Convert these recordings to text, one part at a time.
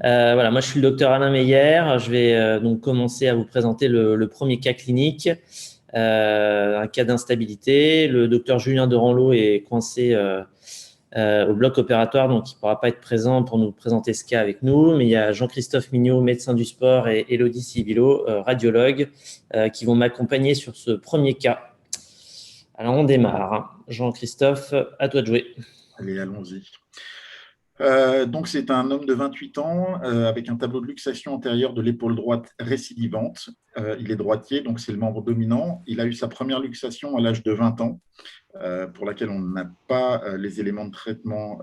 Voilà, moi, je suis le docteur Alain Meyer. Je vais donc commencer à vous présenter le premier cas clinique, un cas d'instabilité. Le docteur Julien Deranleau est coincé au bloc opératoire, donc il ne pourra pas être présent pour nous présenter ce cas avec nous. Mais il y a Jean-Christophe Mignot, médecin du sport, et Élodie Sibilo, radiologue, qui vont m'accompagner sur ce premier cas. Alors, on démarre. Jean-Christophe, à toi de jouer. Allez, allons-y. Donc, c'est un homme de 28 ans avec un tableau de luxation antérieure de l'épaule droite récidivante. Il est droitier, donc c'est le membre dominant. Il a eu sa première luxation à l'âge de 20 ans, pour laquelle on n'a pas les éléments de traitement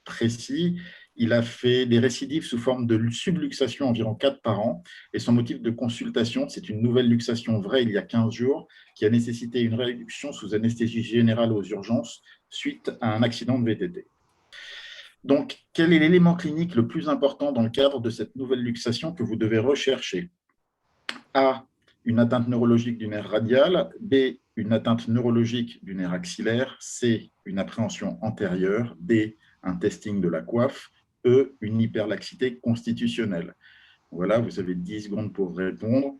précis. Il a fait des récidives sous forme de subluxation, environ 4 par an. Et son motif de consultation, c'est une nouvelle luxation vraie il y a 15 jours, qui a nécessité une réduction sous anesthésie générale aux urgences suite à un accident de VTT. Donc, quel est l'élément clinique le plus important dans le cadre de cette nouvelle luxation que vous devez rechercher? A, une atteinte neurologique du nerf radial. B, une atteinte neurologique du nerf axillaire. C, une appréhension antérieure. D, un testing de la coiffe. E, une hyperlaxité constitutionnelle. Voilà, vous avez 10 secondes pour répondre.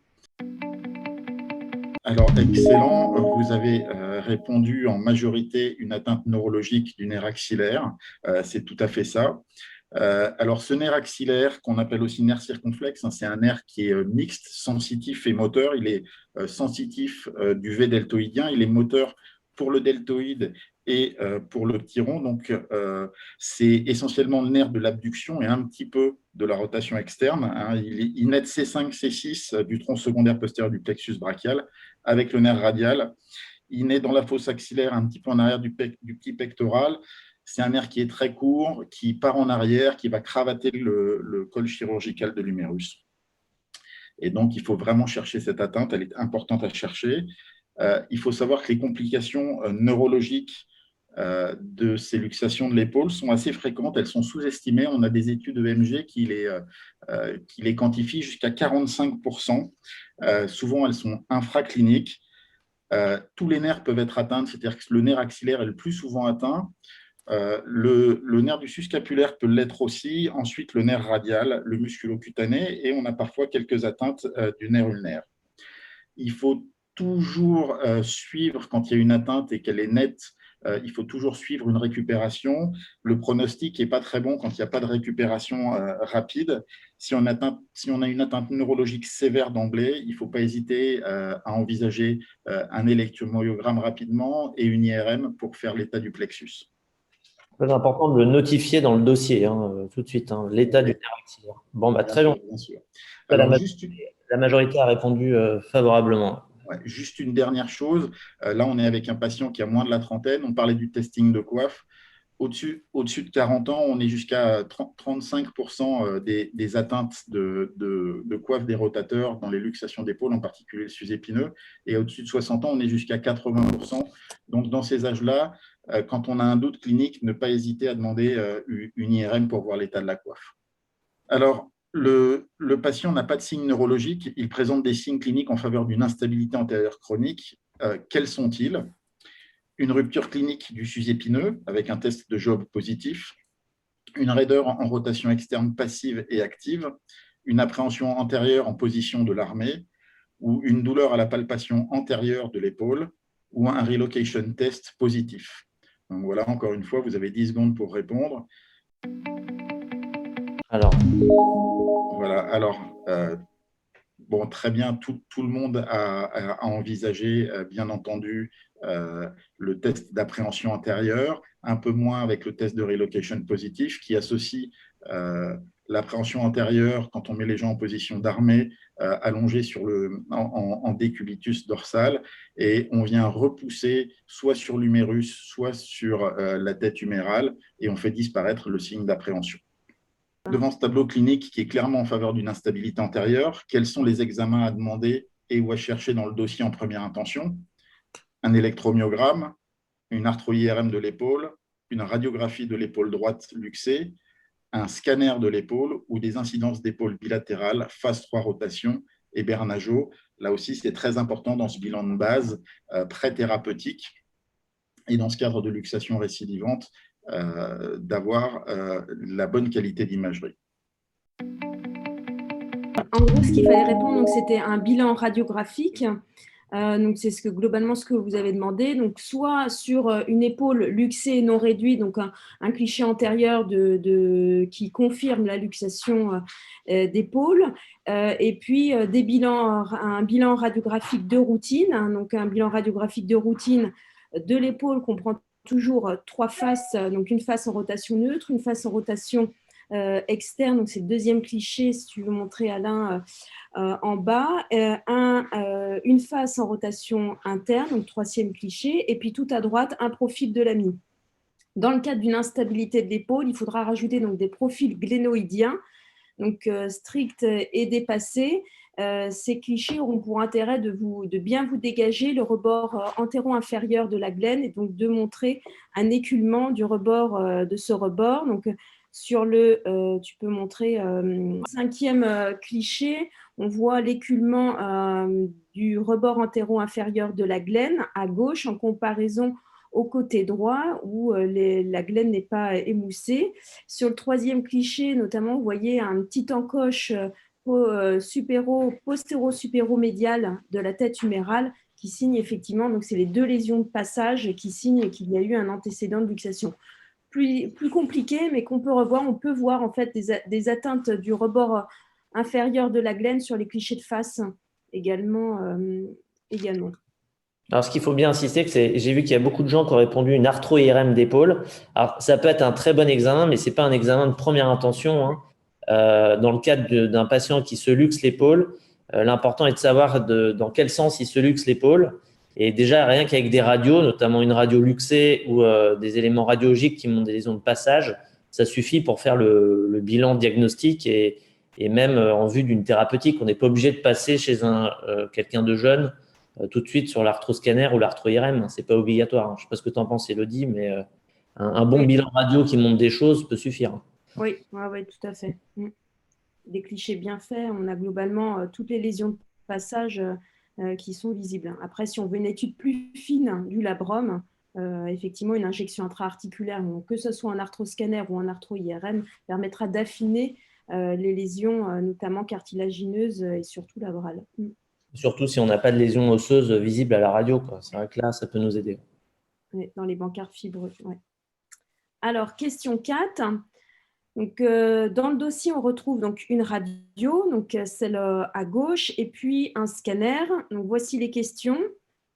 Alors, excellent. Vous avez répondu en majorité une atteinte neurologique du nerf axillaire. C'est tout à fait ça. Alors, ce nerf axillaire, qu'on appelle aussi nerf circonflexe, c'est un nerf qui est mixte, sensitif et moteur. Il est sensitif du V deltoïdien. Il est moteur pour le deltoïde et pour le ptyron. Donc, c'est essentiellement le nerf de l'abduction et un petit peu de la rotation externe. Il naît de C5, C6 du tronc secondaire postérieur du plexus brachial avec le nerf radial. Il naît dans la fosse axillaire, un petit peu en arrière du petit pectoral. C'est un nerf qui est très court, qui part en arrière, qui va cravater le col chirurgical de l'humérus. Et donc, il faut vraiment chercher cette atteinte. Elle est importante à chercher. Il faut savoir que les complications neurologiques de ces luxations de l'épaule sont assez fréquentes. Elles sont sous-estimées. On a des études EMG qui les quantifient jusqu'à 45%. Souvent, elles sont infracliniques. Tous les nerfs peuvent être atteints, c'est-à-dire que le nerf axillaire est le plus souvent atteint. Le nerf du suscapulaire peut l'être aussi. Ensuite, le nerf radial, le musculocutané, et on a parfois quelques atteintes du nerf ulnaire. Il faut toujours suivre quand il y a une atteinte et qu'elle est nette. Il faut toujours suivre une récupération. Le pronostic n'est pas très bon quand il n'y a pas de récupération rapide. Si on a une atteinte neurologique sévère d'emblée, il ne faut pas hésiter à envisager un électromyogramme rapidement et une IRM pour faire l'état du plexus. C'est important de le notifier dans le dossier tout de suite, l'état du nerf axillaire. Bon, très bien. Bien sûr. Alors, la majorité a répondu favorablement. Ouais, juste une dernière chose. Là, on est avec un patient qui a moins de la trentaine. On parlait du testing de coiffe. Au-dessus de 40 ans, on est jusqu'à 35% des atteintes de coiffe des rotateurs dans les luxations d'épaule, en particulier le sus-épineux. Et au-dessus de 60 ans, on est jusqu'à 80%. Donc, dans ces âges-là, quand on a un doute clinique, ne pas hésiter à demander une IRM pour voir l'état de la coiffe. Alors, le patient n'a pas de signes neurologiques. Il présente des signes cliniques en faveur d'une instabilité antérieure chronique. Quels sont-ils? Une rupture clinique du sus-épineux avec un test de Job positif, une raideur en rotation externe passive et active, une appréhension antérieure en position de l'armée, ou une douleur à la palpation antérieure de l'épaule, ou un relocation test positif. Donc voilà, encore une fois, vous avez 10 secondes pour répondre. Bon, très bien, tout le monde a envisagé, bien entendu, le test d'appréhension antérieure, un peu moins avec le test de relocation positif qui associe l'appréhension antérieure quand on met les gens en position d'armée allongés en décubitus dorsal, et on vient repousser soit sur l'humérus, soit sur la tête humérale, et on fait disparaître le signe d'appréhension. Devant ce tableau clinique qui est clairement en faveur d'une instabilité antérieure, quels sont les examens à demander et ou à chercher dans le dossier en première intention? Un électromyogramme, une arthro-IRM de l'épaule, une radiographie de l'épaule droite luxée, un scanner de l'épaule ou des incidences d'épaule bilatérales, phase 3 rotation et Bernajo. Là aussi, c'est très important dans ce bilan de base pré-thérapeutique et dans ce cadre de luxation récidivante, d'avoir la bonne qualité d'imagerie. En gros, ce qu'il fallait répondre, donc, c'était un bilan radiographique. Donc, c'est globalement ce que vous avez demandé. Donc, soit sur une épaule luxée non réduite, donc un cliché antérieur qui confirme la luxation d'épaule, et puis un bilan radiographique de routine. Hein, donc, un bilan radiographique de routine de l'épaule comprend toujours trois faces, donc une face en rotation neutre, une face en rotation externe, donc c'est le deuxième cliché, si tu veux montrer Alain, en bas, une face en rotation interne, donc troisième cliché, et puis tout à droite, un profil de l'ami. Dans le cadre d'une instabilité de l'épaule, il faudra rajouter donc des profils glénoïdiens, donc stricts et dépassés. Ces clichés auront pour intérêt de bien vous dégager le rebord antéro-inférieur de la glène et donc de montrer un éculement du rebord de ce rebord. Donc, tu peux montrer cinquième cliché, on voit l'éculement du rebord antéro-inférieur de la glène à gauche en comparaison au côté droit où la glène n'est pas émoussée. Sur le troisième cliché, notamment, vous voyez un petit encoche postéro-supéro-médial de la tête humérale qui signe effectivement, donc c'est les deux lésions de passage qui signent qu'il y a eu un antécédent de luxation. Plus compliqué, mais qu'on peut revoir. On peut voir en fait des atteintes du rebord inférieur de la glène sur les clichés de face également. Alors, ce qu'il faut bien insister, j'ai vu qu'il y a beaucoup de gens qui ont répondu une arthro-IRM d'épaule. Alors, ça peut être un très bon examen, mais c'est pas un examen de première intention, hein. Dans le cadre d'un patient qui se luxe l'épaule, l'important est de savoir dans quel sens il se luxe l'épaule. Et déjà, rien qu'avec des radios, notamment une radio luxée ou des éléments radiologiques qui montrent des lésions de passage, ça suffit pour faire le bilan diagnostique et même en vue d'une thérapeutique. On n'est pas obligé de passer chez quelqu'un de jeune tout de suite sur l'arthroscanner ou l'arthro-IRM. C'est pas obligatoire. Je ne sais pas ce que tu en penses, Elodie, mais un bon bilan radio qui montre des choses peut suffire. Oui, tout à fait. Des clichés bien faits, on a globalement toutes les lésions de passage qui sont visibles. Après, si on veut une étude plus fine du labrum, effectivement, une injection intra-articulaire, que ce soit en arthroscanner ou en arthro-IRM, permettra d'affiner les lésions, notamment cartilagineuses et surtout laborales. Surtout si on n'a pas de lésions osseuses visibles à la radio. C'est vrai que là, ça peut nous aider. Oui, dans les bancards fibreux. Ouais. Alors, question 4. Donc, dans le dossier, on retrouve donc une radio, donc celle à gauche, et puis un scanner. Donc, voici les questions.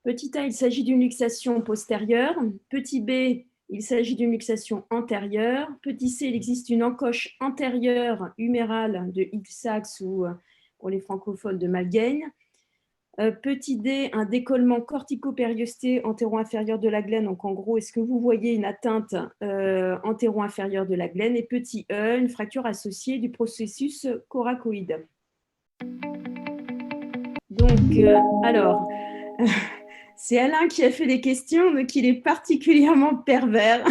Petit a, il s'agit d'une luxation postérieure. Petit b, il s'agit d'une luxation antérieure. Petit c, il existe une encoche antérieure humérale de Hill-Sachs ou, pour les francophones, de Malgaigne. Petit d, un décollement cortico-périosté antéro-inférieur de la glène. Donc, en gros, est-ce que vous voyez une atteinte antéro-inférieure de la glène? Et petit e, une fracture associée du processus coracoïde. Donc, alors, c'est Alain qui a fait les questions, donc il est particulièrement pervers.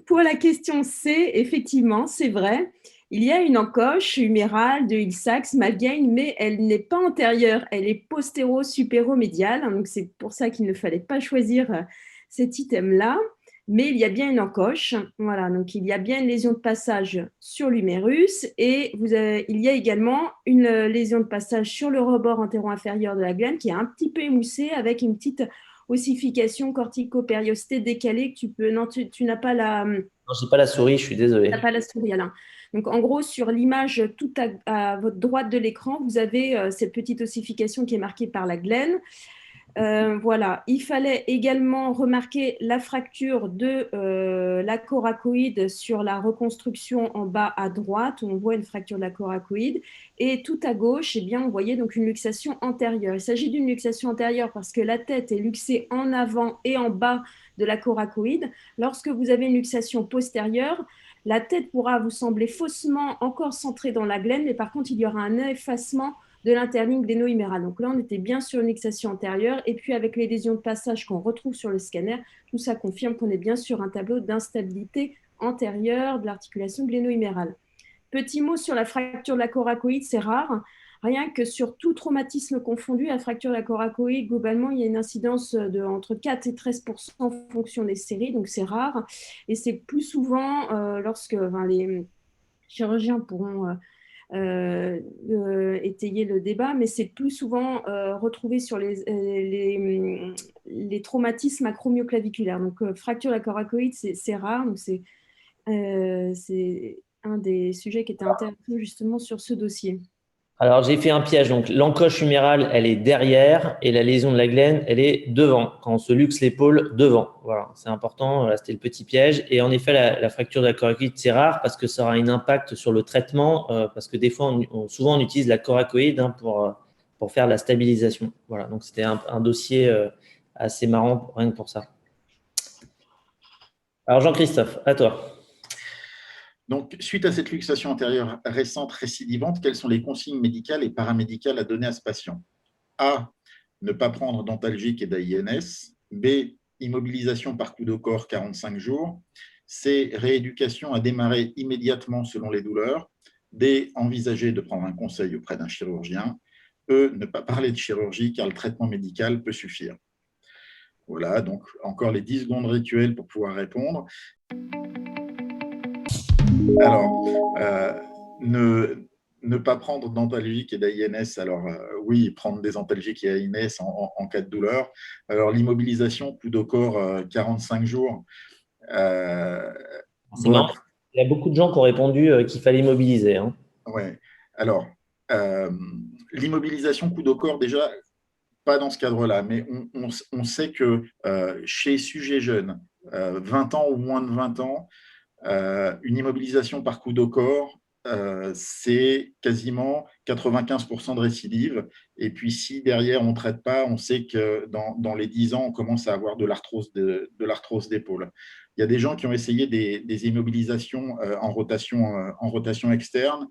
Pour la question C, effectivement, c'est vrai. Il y a une encoche humérale de Hill-Sachs, Malgaigne, mais elle n'est pas antérieure, elle est postéro-supéromédiale. Donc, c'est pour ça qu'il ne fallait pas choisir cet item-là. Mais il y a bien une encoche. Voilà, donc il y a bien une lésion de passage sur l'humérus et il y a également une lésion de passage sur le rebord antéro-inférieur de la glène qui est un petit peu émoussée avec une petite ossification cortico-périostée décalée que tu n'as pas la… Non, je n'ai pas la souris, je suis désolé. Tu n'as pas la souris, Alain. Donc, en gros, sur l'image tout à votre droite de l'écran, vous avez cette petite ossification qui est marquée par la glène. Voilà. Il fallait également remarquer la fracture de la coracoïde sur la reconstruction en bas à droite, où on voit une fracture de la coracoïde. Et tout à gauche, eh bien, on voyait donc une luxation antérieure. Il s'agit d'une luxation antérieure parce que la tête est luxée en avant et en bas de la coracoïde. Lorsque vous avez une luxation postérieure, la tête pourra vous sembler faussement encore centrée dans la glène, mais par contre, il y aura un effacement de l'interligne gléno-humérale. Donc là, on était bien sur une luxation antérieure. Et puis, avec les lésions de passage qu'on retrouve sur le scanner, tout ça confirme qu'on est bien sur un tableau d'instabilité antérieure de l'articulation gléno-humérale. Petit mot sur la fracture de la coracoïde, c'est rare. Rien que sur tout traumatisme confondu, la fracture de la coracoïde, globalement, il y a une incidence de entre 4 et 13% en fonction des séries, donc c'est rare. Et c'est plus souvent lorsque les chirurgiens pourront étayer le débat, mais c'est plus souvent retrouvé sur les traumatismes acromioclaviculaires. Donc, fracture de la coracoïde, c'est rare. Donc, c'est un des sujets qui était intéressant justement sur ce dossier. Alors, j'ai fait un piège. Donc, l'encoche humérale, elle est derrière et la lésion de la glène, elle est devant. Quand on se luxe l'épaule, devant. Voilà, c'est important. Voilà, c'était le petit piège. Et en effet, la fracture de la coracoïde, c'est rare parce que ça aura un impact sur le traitement. Parce que des fois, souvent, on utilise la coracoïde pour faire la stabilisation. Voilà, donc c'était un dossier assez marrant rien que pour ça. Alors, Jean-Christophe, à toi. Donc, suite à cette luxation antérieure récente récidivante, quelles sont les consignes médicales et paramédicales à donner à ce patient? A. Ne pas prendre d'antalgique et d'AINS. B. Immobilisation par coup de corps 45 jours. C. Rééducation à démarrer immédiatement selon les douleurs. D. Envisager de prendre un conseil auprès d'un chirurgien. E. Ne pas parler de chirurgie car le traitement médical peut suffire. Voilà, donc encore les 10 secondes rituelles pour pouvoir répondre. Alors, ne pas prendre d'antalgique et d'AINS. Alors, oui, prendre des antalgiques et AINS en cas de douleur. Alors, l'immobilisation, coup de corps 45 jours. C'est marrant. Il y a beaucoup de gens qui ont répondu qu'il fallait immobiliser. Hein. Ouais. Alors, l'immobilisation, coup de corps, déjà, pas dans ce cadre-là, mais on sait que chez sujets jeunes, 20 ans ou moins de 20 ans, une immobilisation par coup de corps, c'est quasiment 95% de récidive. Et puis, si derrière, on ne traite pas, on sait que dans les 10 ans, on commence à avoir de l'arthrose d'épaule. Il y a des gens qui ont essayé des immobilisations en rotation externe.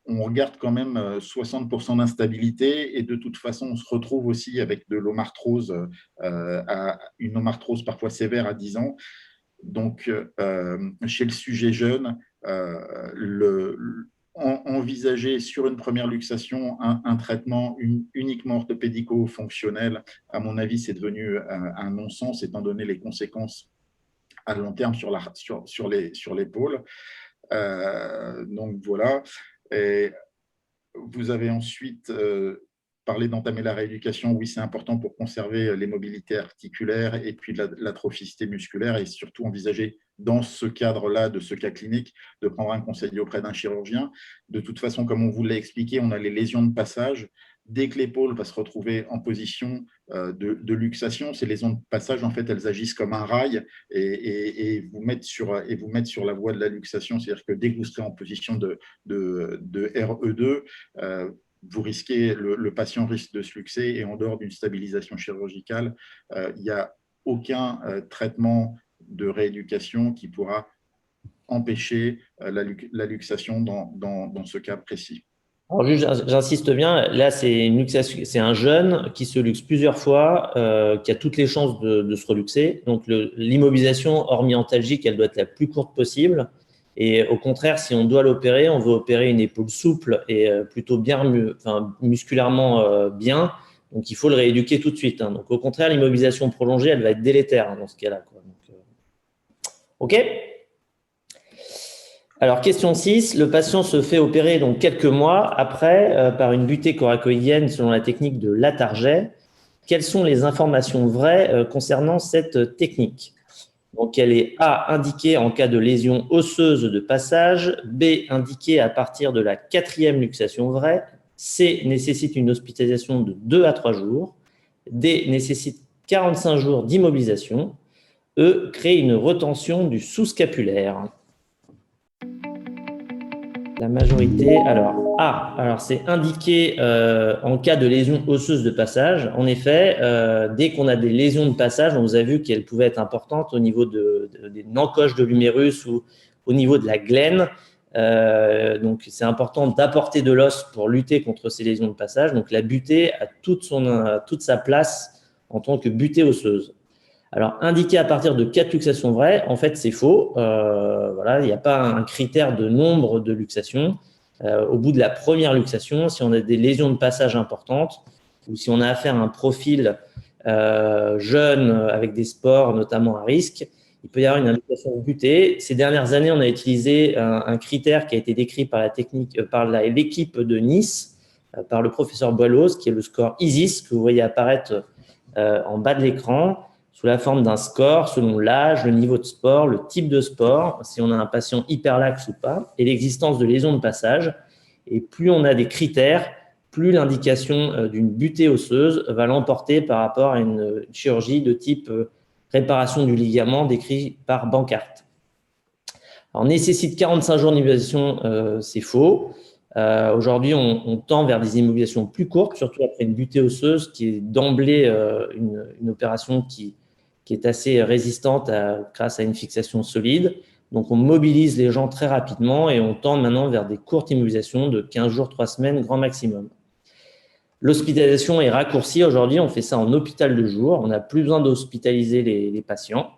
On regarde quand même 60% d'instabilité et de toute façon, on se retrouve aussi avec de l'omarthrose, une omarthrose parfois sévère à 10 ans. Donc, chez le sujet jeune, envisager sur une première luxation un traitement uniquement orthopédico-fonctionnel, à mon avis, c'est devenu un non-sens étant donné les conséquences à long terme sur l'épaule. Donc, voilà. Et vous avez ensuite parlé d'entamer la rééducation. Oui, c'est important pour conserver les mobilités articulaires et puis l'atrophicité musculaire et surtout envisager dans ce cadre-là, de ce cas clinique, de prendre un conseil auprès d'un chirurgien. De toute façon, comme on vous l'a expliqué, on a les lésions de passage. Dès que l'épaule va se retrouver en position de luxation, ces lésions de passage, en fait, elles agissent comme un rail et vous mettent sur la voie de la luxation. C'est-à-dire que dès que vous serez en position de RE2, le patient risque de se luxer et en dehors d'une stabilisation chirurgicale, il n'y a aucun traitement de rééducation qui pourra empêcher la luxation dans ce cas précis. Alors, j'insiste bien, là, c'est un jeune qui se luxe plusieurs fois, qui a toutes les chances de se reluxer. Donc, l'immobilisation, hormis antalgique, elle doit être la plus courte possible. Et au contraire, si on doit l'opérer, on veut opérer une épaule souple et plutôt bien, musculairement bien. Donc, il faut le rééduquer tout de suite. Hein. Donc, au contraire, l'immobilisation prolongée, elle va être délétère dans ce cas-là. OK ? Alors, question 6, le patient se fait opérer donc quelques mois après par une butée coracoïdienne selon la technique de Latarjet. Quelles sont les informations vraies concernant cette technique? Donc, elle est A, indiquée en cas de lésion osseuse de passage, B, indiquée à partir de la 4e luxation vraie, C, nécessite une hospitalisation de 2 à 3 jours, D, nécessite 45 jours d'immobilisation, E, crée une retention du sous-scapulaire. La majorité, alors c'est indiqué en cas de lésion osseuse de passage. En effet, dès qu'on a des lésions de passage, on vous a vu qu'elles pouvaient être importantes au niveau des encoches de l'humérus ou au niveau de la glène. Donc, c'est important d'apporter de l'os pour lutter contre ces lésions de passage. Donc, la butée a toute sa place en tant que butée osseuse. Alors, indiqué à partir de 4 luxations vraies, en fait, c'est faux. Voilà, il n'y a pas un critère de nombre de luxations. Au bout de la première luxation, si on a des lésions de passage importantes ou si on a affaire à un profil jeune avec des sports notamment à risque, il peut y avoir une indication de butée. Ces dernières années, on a utilisé un critère qui a été décrit par l'équipe de Nice, par le professeur Boileau, qui est le score ISIS, que vous voyez apparaître en bas de l'écran, sous la forme d'un score selon l'âge, le niveau de sport, le type de sport, si on a un patient hyperlaxe ou pas, et l'existence de lésions de passage. Et plus on a des critères, plus l'indication d'une butée osseuse va l'emporter par rapport à une chirurgie de type réparation du ligament décrit par Bancart. Alors, nécessite 45 jours d'immobilisation, c'est faux. Aujourd'hui, on tend vers des immobilisations plus courtes, surtout après une butée osseuse, qui est d'emblée une opération qui est assez résistante grâce à une fixation solide. Donc, on mobilise les gens très rapidement et on tend maintenant vers des courtes immobilisations de 15 jours, 3 semaines, grand maximum. L'hospitalisation est raccourcie. Aujourd'hui, on fait ça en hôpital de jour. On n'a plus besoin d'hospitaliser les patients.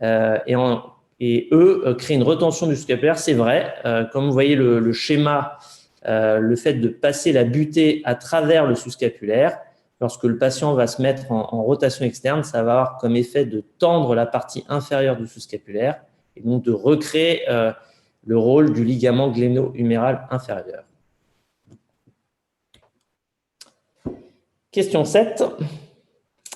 Et eux créent une retention du scapulaire, c'est vrai. Comme vous voyez le schéma, le fait de passer la butée à travers le sous-scapulaire, lorsque le patient va se mettre en rotation externe, ça va avoir comme effet de tendre la partie inférieure du sous-scapulaire et donc de recréer le rôle du ligament gléno-huméral inférieur. Question 7.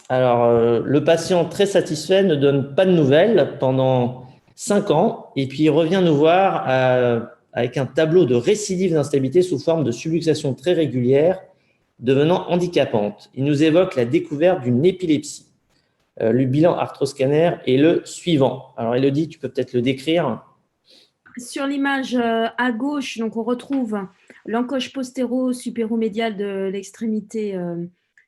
Alors, le patient très satisfait ne donne pas de nouvelles pendant 5 ans et puis il revient nous voir avec un tableau de récidive d'instabilité sous forme de subluxation très régulière devenant handicapante. Il nous évoque la découverte d'une épilepsie. Le bilan arthroscanner est le suivant. Alors, Élodie, tu peux peut-être le décrire. Sur l'image à gauche, donc on retrouve l'encoche postéro-supéromédiale de l'extrémité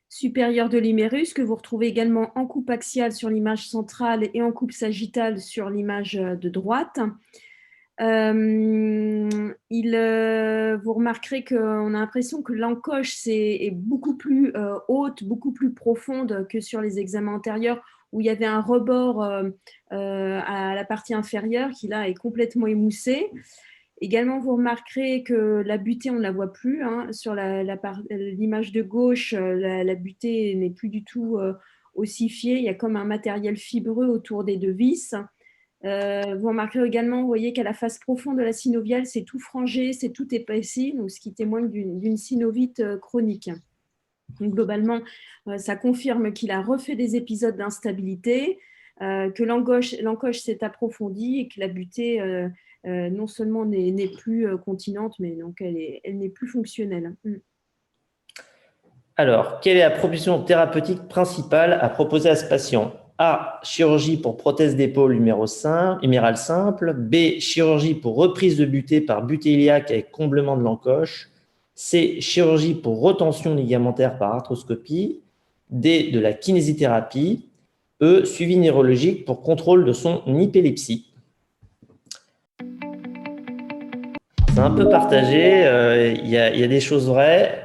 supérieure de l'humérus, que vous retrouvez également en coupe axiale sur l'image centrale et en coupe sagittale sur l'image de droite. Vous remarquerez qu'on a l'impression que l'encoche est beaucoup plus haute, beaucoup plus profonde que sur les examens antérieurs où il y avait un rebord à la partie inférieure qui là est complètement émoussée. Également, vous remarquerez que la butée, on ne la voit plus. Sur l'image de gauche, la butée n'est plus du tout ossifiée. Il y a comme un matériel fibreux autour des deux vis. Vous remarquerez également, vous voyez qu'à la face profonde de la synoviale, c'est tout frangé, c'est tout épaissi, donc ce qui témoigne d'une synovite chronique. Donc, globalement, ça confirme qu'il a refait des épisodes d'instabilité, que l'encoche s'est approfondie et que la butée non seulement n'est plus continente, mais donc elle n'est plus fonctionnelle. Alors, quelle est la proposition thérapeutique principale à proposer à ce patient? A. Chirurgie pour prothèse d'épaule humérale simple. B. Chirurgie pour reprise de butée par butée iliaque avec comblement de l'encoche. C. Chirurgie pour retention ligamentaire par arthroscopie. D. De la kinésithérapie. E. Suivi neurologique pour contrôle de son épilepsie. C'est un peu partagé, il y a des choses vraies.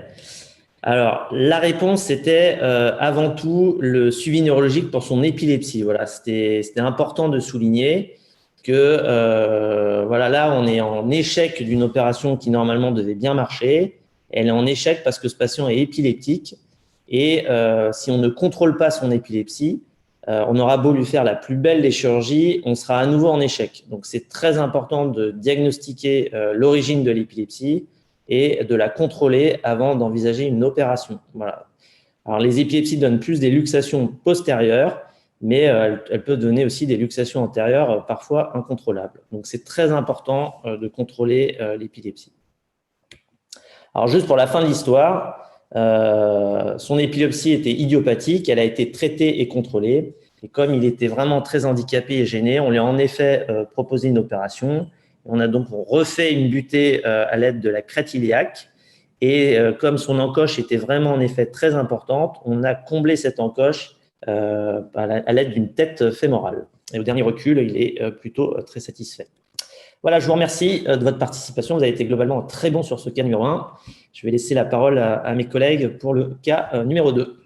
Alors, la réponse, c'était avant tout le suivi neurologique pour son épilepsie. Voilà, c'était important de souligner que voilà, là, on est en échec d'une opération qui normalement devait bien marcher. Elle est en échec parce que ce patient est épileptique et si on ne contrôle pas son épilepsie, on aura beau lui faire la plus belle des chirurgies, on sera à nouveau en échec. Donc, c'est très important de diagnostiquer l'origine de l'épilepsie et de la contrôler avant d'envisager une opération. Voilà. Alors, les épilepsies donnent plus des luxations postérieures, mais elles peuvent donner aussi des luxations antérieures, parfois incontrôlables. Donc, c'est très important de contrôler l'épilepsie. Alors, juste pour la fin de l'histoire, son épilepsie était idiopathique, elle a été traitée et contrôlée. Et comme il était vraiment très handicapé et gêné, on lui a en effet proposé une opération. On refait une butée à l'aide de la crête iliaque. Et comme son encoche était vraiment en effet très importante, on a comblé cette encoche à l'aide d'une tête fémorale. Et au dernier recul, il est plutôt très satisfait. Voilà, je vous remercie de votre participation. Vous avez été globalement très bon sur ce cas numéro 1. Je vais laisser la parole à mes collègues pour le cas numéro 2.